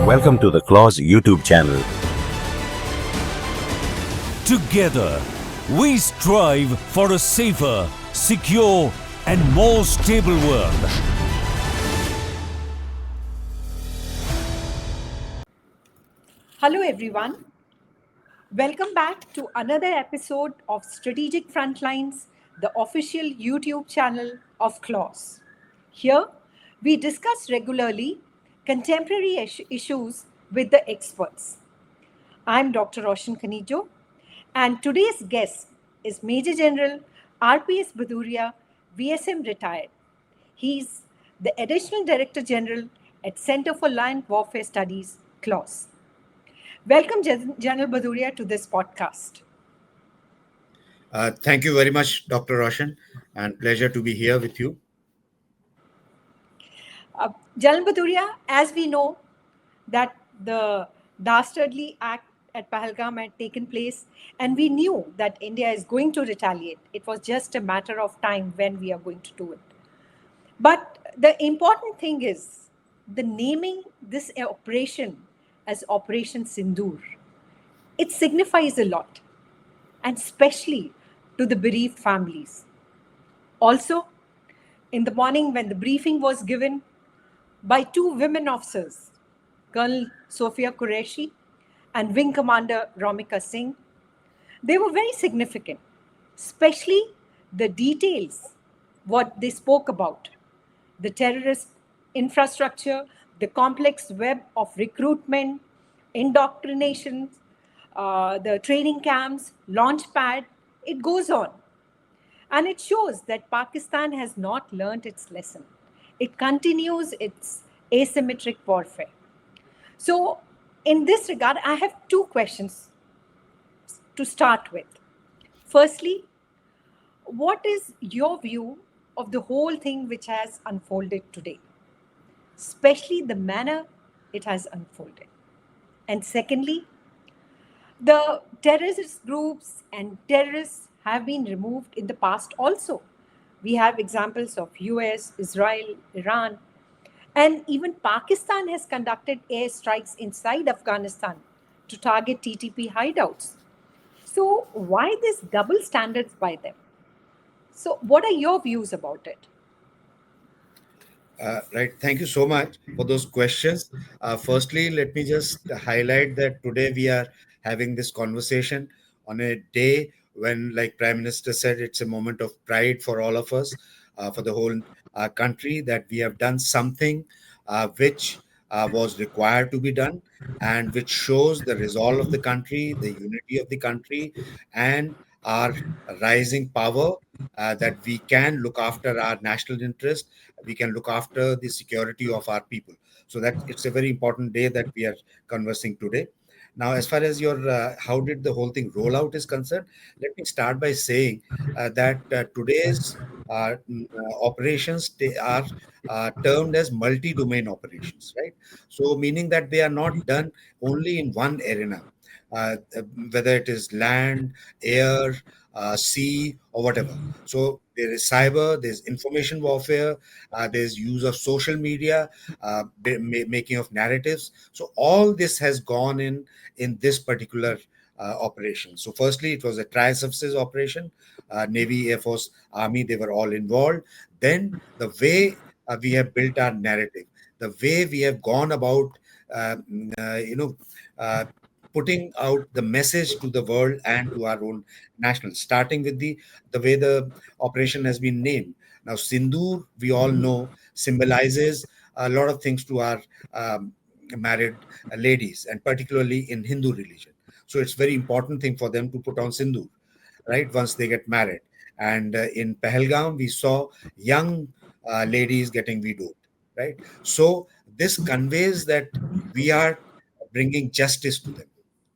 Welcome to the CLAWS YouTube channel. Together, we strive for a safer, secure, and more stable world. Hello, everyone. Welcome back to another episode of Strategic Frontlines, the official YouTube channel of CLAWS. Here, we discuss regularly contemporary issues with the experts. I'm Dr. Roshan Khanijo, and today's guest is Major General RPS Bhadauria, VSM retired. He's the Additional Director General at Center for Land Warfare Studies, CLAWS. Welcome, General Bhadauria, to this podcast. Thank you very much, Dr. Roshan, and pleasure to be here with you. General Bhadauria, as we know that the dastardly act at Pahalgam had taken place, and we knew that India is going to retaliate. It was just a matter of time when we are going to do it. But the important thing is the naming this operation as Operation Sindoor. It signifies a lot, and especially to the bereaved families. Also, in the morning when the briefing was given by two women officers, Colonel Sophia Qureshi and Wing Commander Romika Singh, they were very significant, especially the details, what they spoke about, the terrorist infrastructure, the complex web of recruitment, indoctrination, the training camps, launch pad, it goes on. And it shows that Pakistan has not learnt its lesson. It continues its asymmetric warfare. So, in this regard, I have two questions to start with. Firstly, what is your view of the whole thing which has unfolded today, especially the manner it has unfolded? And secondly, the terrorist groups and terrorists have been removed in the past also. We have examples of US, Israel, Iran, and even Pakistan has conducted airstrikes inside Afghanistan to target TTP hideouts. So why this double standards by them? So what are your views about it? Right. Thank you so much for those questions. Firstly, let me just highlight that today we are having this conversation on a day when, like Prime Minister said, it's a moment of pride for all of us, for the whole country, that we have done something which was required to be done, and which shows the resolve of the country, the unity of the country, and our rising power, that we can look after our national interest, we can look after the security of our people. So that it's a very important day that we are conversing today. Now, as far as your how did the whole thing roll out is concerned, let me start by saying that today's operations, they are termed as multi-domain operations, right? So meaning that they are not done only in one arena, whether it is land, air, sea, or whatever. So there is cyber, there's information warfare, there's use of social media, making of narratives. So all this has gone in this particular operation. So firstly, it was a tri-services operation. Navy, Air Force, Army, they were all involved. Then the way we have built our narrative, the way we have gone about, uh, you know, uh, putting out the message to the world and to our own nationals, starting with the way the operation has been named. Now, Sindoor, we all know, symbolizes a lot of things to our married ladies, and particularly in Hindu religion. So it's very important thing for them to put on Sindoor, right, once they get married. And in Pahalgam, we saw young ladies getting widowed, right? So this conveys that we are bringing justice to them,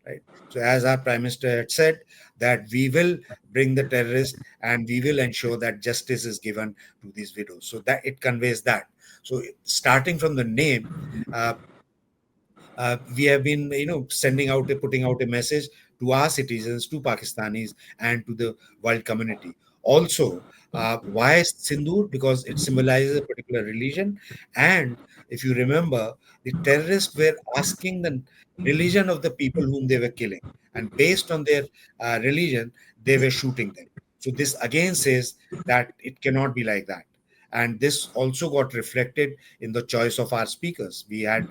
right? So as our Prime Minister had said, that we will bring the terrorists and we will ensure that justice is given to these widows. So that it conveys that. So starting from the name, uh, we have been, putting out a message to our citizens, to Pakistanis, and to the world community. Also, why Sindoor? Because it symbolizes a particular religion, and if you remember, the terrorists were asking the religion of the people whom they were killing, and based on their religion, they were shooting them. So this again says that it cannot be like that. And this also got reflected in the choice of our speakers. We had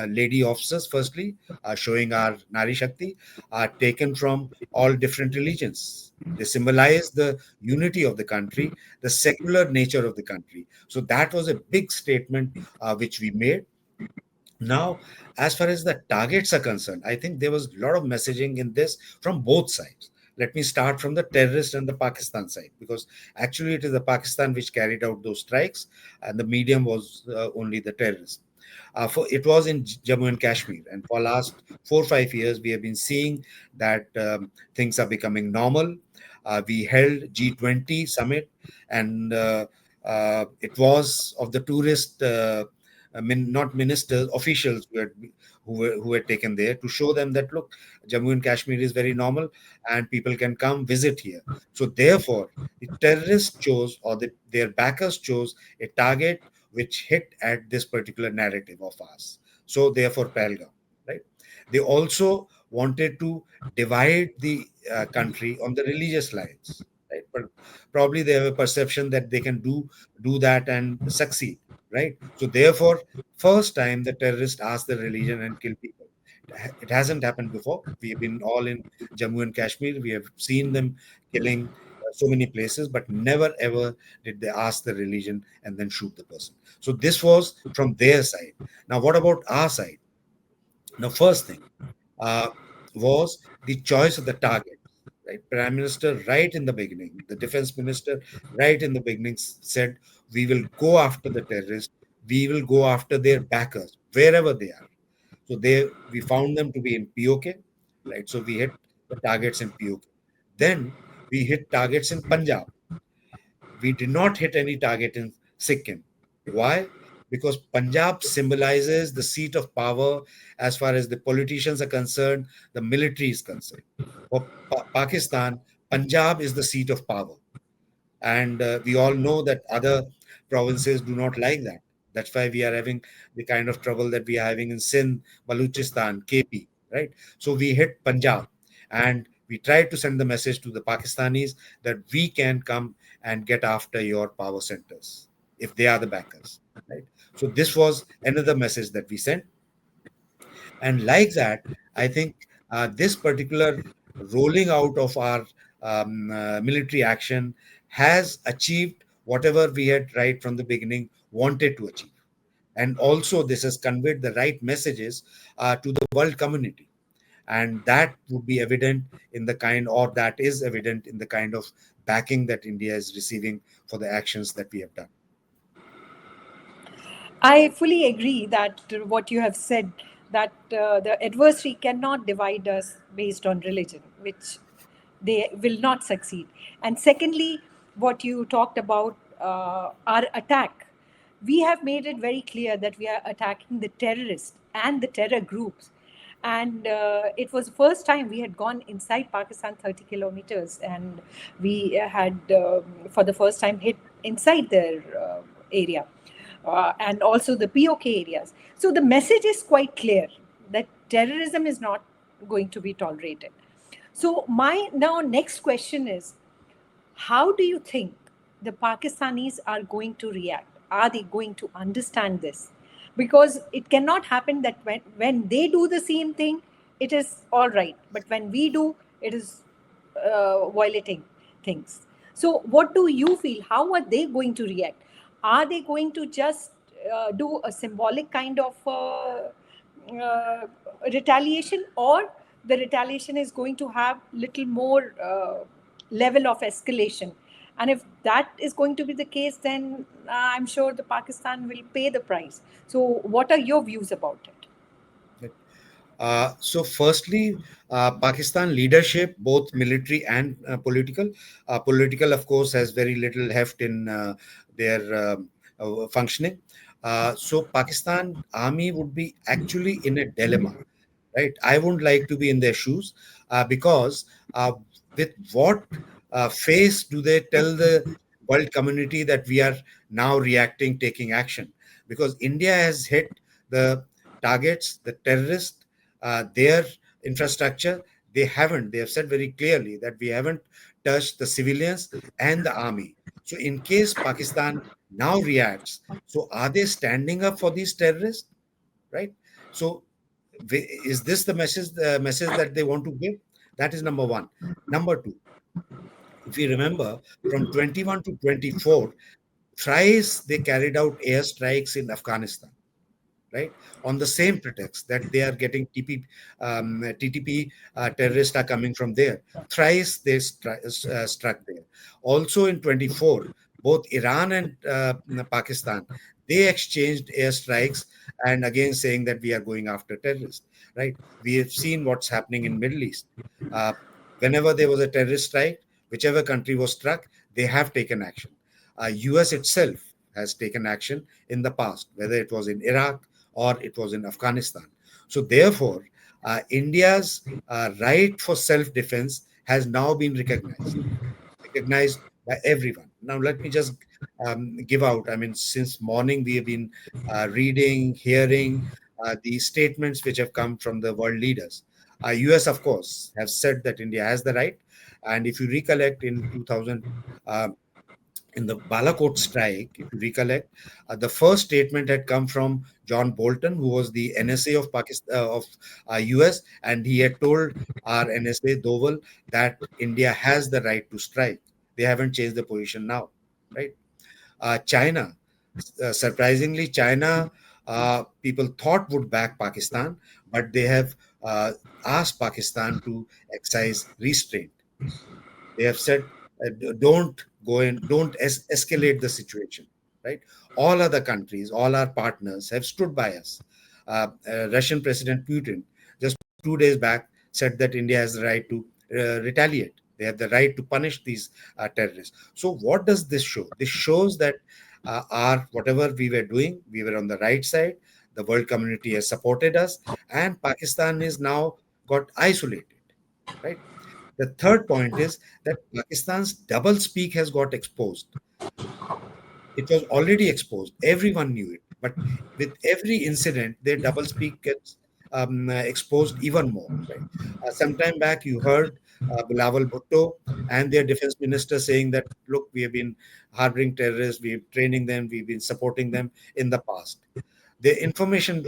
lady officers, firstly, showing our Nari Shakti, taken from all different religions. They symbolize the unity of the country, the secular nature of the country. So that was a big statement which we made. Now, as far as the targets are concerned, I think there was a lot of messaging in this from both sides. Let me start from the terrorist and the Pakistan side, because actually it is the Pakistan which carried out those strikes, and the medium was only the terrorists. For it was in Jammu and Kashmir, and for last 4 or 5 years we have been seeing that things are becoming normal. We held G20 summit, and it was of the tourist. Not ministers, officials who were taken there to show them that look, Jammu and Kashmir is very normal, and people can come visit here. So therefore, the terrorists chose, or their backers chose, a target which hit at this particular narrative of ours. So therefore, Pahalgam, right? They also wanted to divide the country on the religious lines, right? But probably they have a perception that they can do that and succeed, right? So therefore, first time the terrorist asked the religion and kill people. It hasn't happened before. We have been all in Jammu and Kashmir. We have seen them killing so many places, but never ever did they ask the religion and then shoot the person. So this was from their side. Now, what about our side? Now, first thing uh, was the choice of the target. Right, Prime Minister, right in the beginning, the Defense Minister, right in the beginning, said, "We will go after the terrorists. We will go after their backers wherever they are." So we found them to be in POK, right? So we hit the targets in POK. Then we hit targets in Punjab. We did not hit any target in Sikkim. Why? Because Punjab symbolizes the seat of power as far as the politicians are concerned, the military is concerned. For Pakistan, Punjab is the seat of power. And we all know that other provinces do not like that. That's why we are having the kind of trouble that we are having in Sindh, Baluchistan, KP, right? So we hit Punjab, and we tried to send the message to the Pakistanis that we can come and get after your power centers if they are the backers, right? So this was another message that we sent. And like that, I think this particular rolling out of our military action has achieved whatever we had right from the beginning wanted to achieve. And also, this has conveyed the right messages to the world community. And that would be evident in the kind, or that is evident in the kind of backing that India is receiving for the actions that we have done. I fully agree that what you have said, that the adversary cannot divide us based on religion, which they will not succeed. And secondly, what you talked about, our attack, we have made it very clear that we are attacking the terrorists and the terror groups. And it was the first time we had gone inside Pakistan 30 kilometers, and we had, for the first time, hit inside their area, and also the POK areas. So the message is quite clear that terrorism is not going to be tolerated. So my now next question is, how do you think the Pakistanis are going to react? Are they going to understand this? Because it cannot happen that when they do the same thing, it is all right. But when we do, it is violating things. So, what do you feel? How are they going to react? Are they going to just do a symbolic kind of retaliation, or the retaliation is going to have little more level of escalation? And if that is going to be the case, then I'm sure the Pakistan will pay the price. So what are your views about it? So, firstly, Pakistan leadership, both military and political, of course, has very little heft in their functioning. So, Pakistan army would be actually in a dilemma, right? I wouldn't like to be in their shoes because with what face do they tell the world community that we are now reacting, taking action? because India has hit the targets, the terrorists, their infrastructure. They haven't. They have said very clearly that we haven't touched the civilians and the army. So, in case Pakistan now reacts, so are they standing up for these terrorists? Right? So, is this the message that they want to give? That is number one. Number two, if you remember, from 21 to 24, thrice they carried out airstrikes in Afghanistan, right? On the same pretext that they are getting TTP terrorists are coming from there. Thrice they struck there. Also in 24, both Iran and Pakistan, they exchanged airstrikes and again saying that we are going after terrorists, right? We have seen what's happening in Middle East. Uh, Whenever there was a terrorist strike, whichever country was struck, they have taken action. US itself has taken action in the past, whether it was in Iraq or it was in Afghanistan. So, therefore, India's right for self defense has now been recognized by everyone. Now, let me just give out. I mean, since morning, we have been reading, hearing the statements which have come from the world leaders. US, of course, have said that India has the right. And if you recollect in 2000, in the Balakot strike, if you recollect, the first statement had come from John Bolton, who was the NSA of Pakistan of US, and he had told our NSA Doval that India has the right to strike. They haven't changed the position now, right? China, surprisingly, China people thought would back Pakistan, but they have asked Pakistan to exercise restraint. They have said, don't go in, don't escalate the situation, right? All other countries, all our partners have stood by us. Russian President Putin, just 2 days back, said that India has the right to retaliate. They have the right to punish these terrorists. So, what does this show? This shows that our whatever we were doing, we were on the right side. The world community has supported us, and Pakistan is now got isolated, right? The third point is that Pakistan's double speak has got exposed. It was already exposed. Everyone knew it. But with every incident, their double speak gets exposed even more. Right? Sometime back, you heard Bilawal Bhutto and their defense minister saying that, look, we have been harboring terrorists, we're training them, we've been supporting them in the past. The information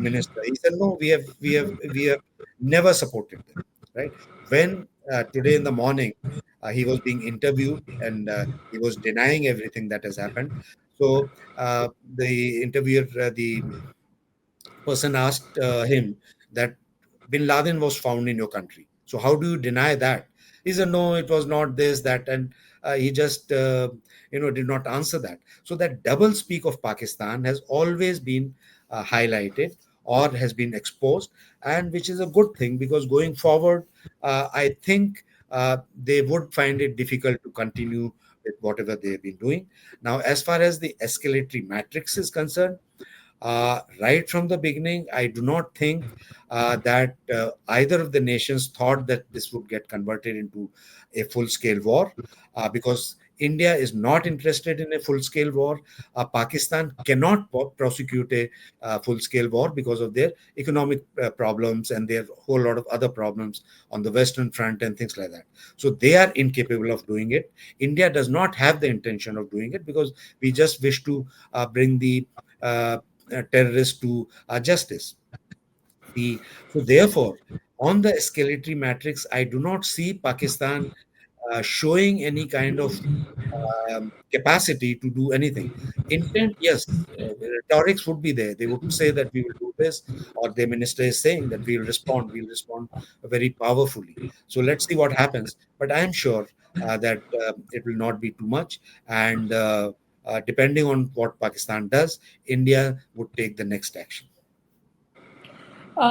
minister, he said, no, we have never supported them. Right? When today in the morning he was being interviewed and he was denying everything that has happened. So the interviewer, the person asked him that Bin Laden was found in your country. So how do you deny that? He said, no, it was not this, that, and he just did not answer that. So that double speak of Pakistan has always been highlighted or has been exposed, and which is a good thing because going forward, I think they would find it difficult to continue with whatever they've been doing. Now, as far as the escalatory matrix is concerned, right from the beginning, I do not think that either of the nations thought that this would get converted into a full scale war because India is not interested in a full scale war. Pakistan cannot prosecute a full scale war because of their economic problems and their whole lot of other problems on the Western front and things like that. So they are incapable of doing it. India does not have the intention of doing it because we just wish to bring the uh, terrorists to justice. So therefore, on the escalatory matrix, I do not see Pakistan showing any kind of capacity to do anything. Intent, yes, rhetorics would be there. They would say that we will do this, or the minister is saying that we'll respond very powerfully. So let's see what happens. But I am sure that it will not be too much. And depending on what Pakistan does, India would take the next action.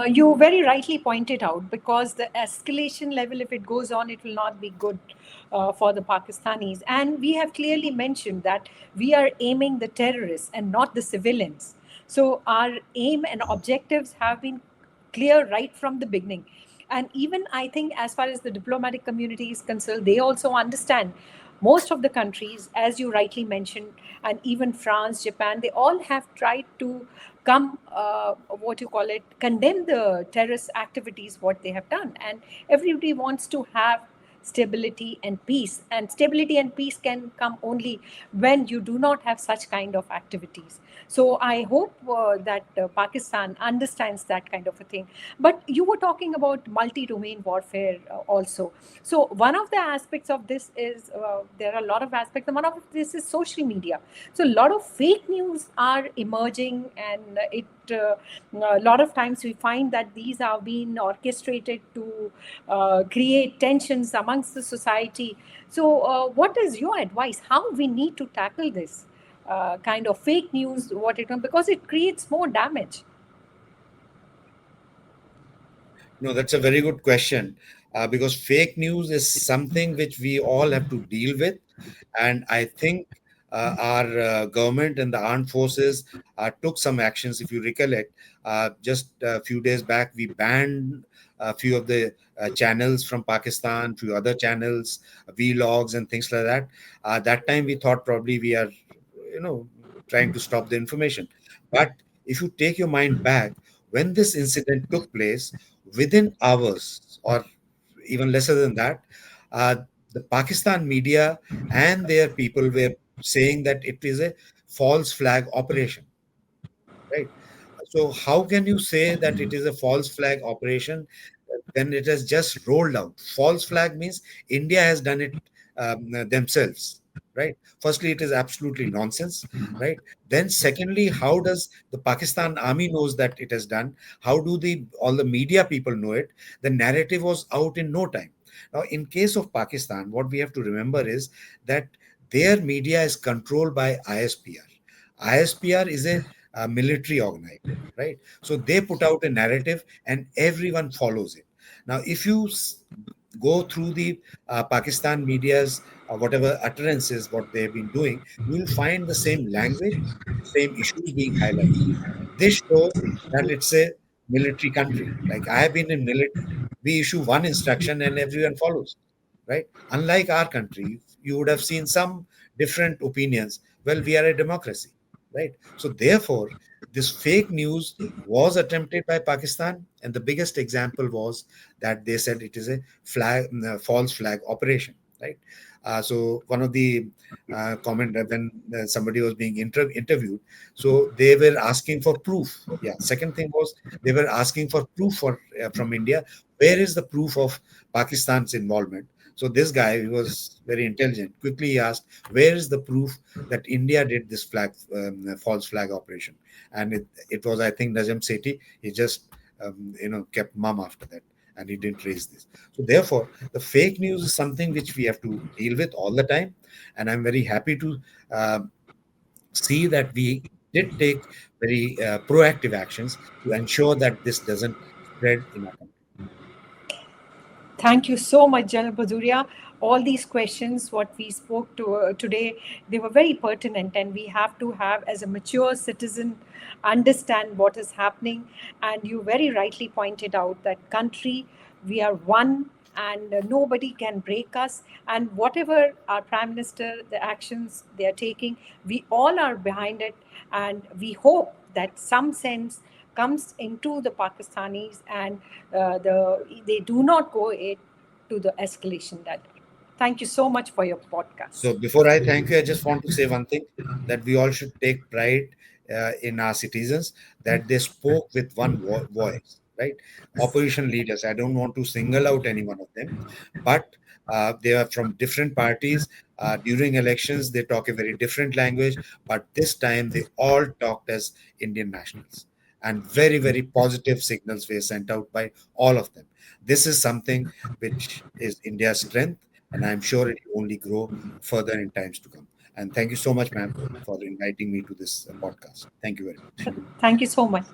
You very rightly pointed out because the escalation level, if it goes on, it will not be good for the Pakistanis. And we have clearly mentioned that we are aiming the terrorists and not the civilians. So our aim and objectives have been clear right from the beginning. And even I think, as far as the diplomatic community is concerned, they also understand most of the countries, as you rightly mentioned, and even France, Japan, they all have tried to come, what you call it, condemn the terrorist activities, what they have done. And everybody wants to have stability and peace. And stability and peace can come only when you do not have such kind of activities. So I hope that Pakistan understands that kind of a thing. But you were talking about multi-domain warfare also. So one of the aspects of this is, there are a lot of aspects, and one of this is social media. So a lot of fake news are emerging, and a lot of times we find that these are being orchestrated to create tensions amongst the society. So what is your advice? How we need to tackle this kind of fake news? What it, because it creates more damage. No, that's a very good question, because fake news is something which we all have to deal with. And I think our government and the armed forces took some actions. If you recollect, just a few days back, we banned a few of the channels from Pakistan, few other channels, vlogs and things like that. That time we thought probably we are, trying to stop the information. But if you take your mind back, when this incident took place, within hours or even lesser than that, uh, the Pakistan media and their people were saying that it is a false flag operation, right? So how can you say that it is a false flag operation when it has just rolled out? False flag means India has done it themselves, right? Firstly, it is absolutely nonsense, right? Then, secondly, how does the Pakistan army knows that it has done? How do the all the media people know it? The narrative was out in no time. Now, in case of Pakistan, what we have to remember is that their media is controlled by ISPR. ISPR is a military organization, right? So they put out a narrative and everyone follows it. Now, if you go through the Pakistan media's whatever utterances, what they've been doing, you will find the same language, same issues being highlighted. This shows that it's a military country. Like I have been in military, we issue one instruction and everyone follows, right? Unlike our country, you would have seen some different opinions. Well, we are a democracy, right? So therefore, this fake news was attempted by Pakistan, and the biggest example was that they said it is a false flag operation, right? So one of the comment when somebody was being interviewed, so they were asking for proof. Yeah. Second thing was they were asking for proof from India. Where is the proof of Pakistan's involvement? So this guy, who was very intelligent, quickly asked, "Where is the proof that India did this false flag operation?" And it was, I think, Najam Sethi. He just kept mum after that, and he didn't raise this. So therefore, the fake news is something which we have to deal with all the time, and I'm very happy to see that we did take very proactive actions to ensure that this doesn't spread in our country. Thank you so much, General Baduria. All these questions, what we spoke to today, they were very pertinent, and we have to have, as a mature citizen, understand what is happening. And you very rightly pointed out that country, we are one, and nobody can break us. And whatever our Prime Minister, the actions they are taking, we all are behind it, and we hope that some sense comes into the Pakistanis, and they do not go it to the escalation that way. Thank you so much for your podcast. So before I thank you, I just want to say one thing, that we all should take pride in our citizens, that they spoke with one voice, right? Opposition leaders, I don't want to single out any one of them, but they are from different parties. During elections, they talk a very different language, but this time they all talked as Indian nationals. And very, very positive signals were sent out by all of them. This is something which is India's strength, and I'm sure it will only grow further in times to come. And thank you so much, ma'am, for inviting me to this podcast. Thank you very much. Thank you so much.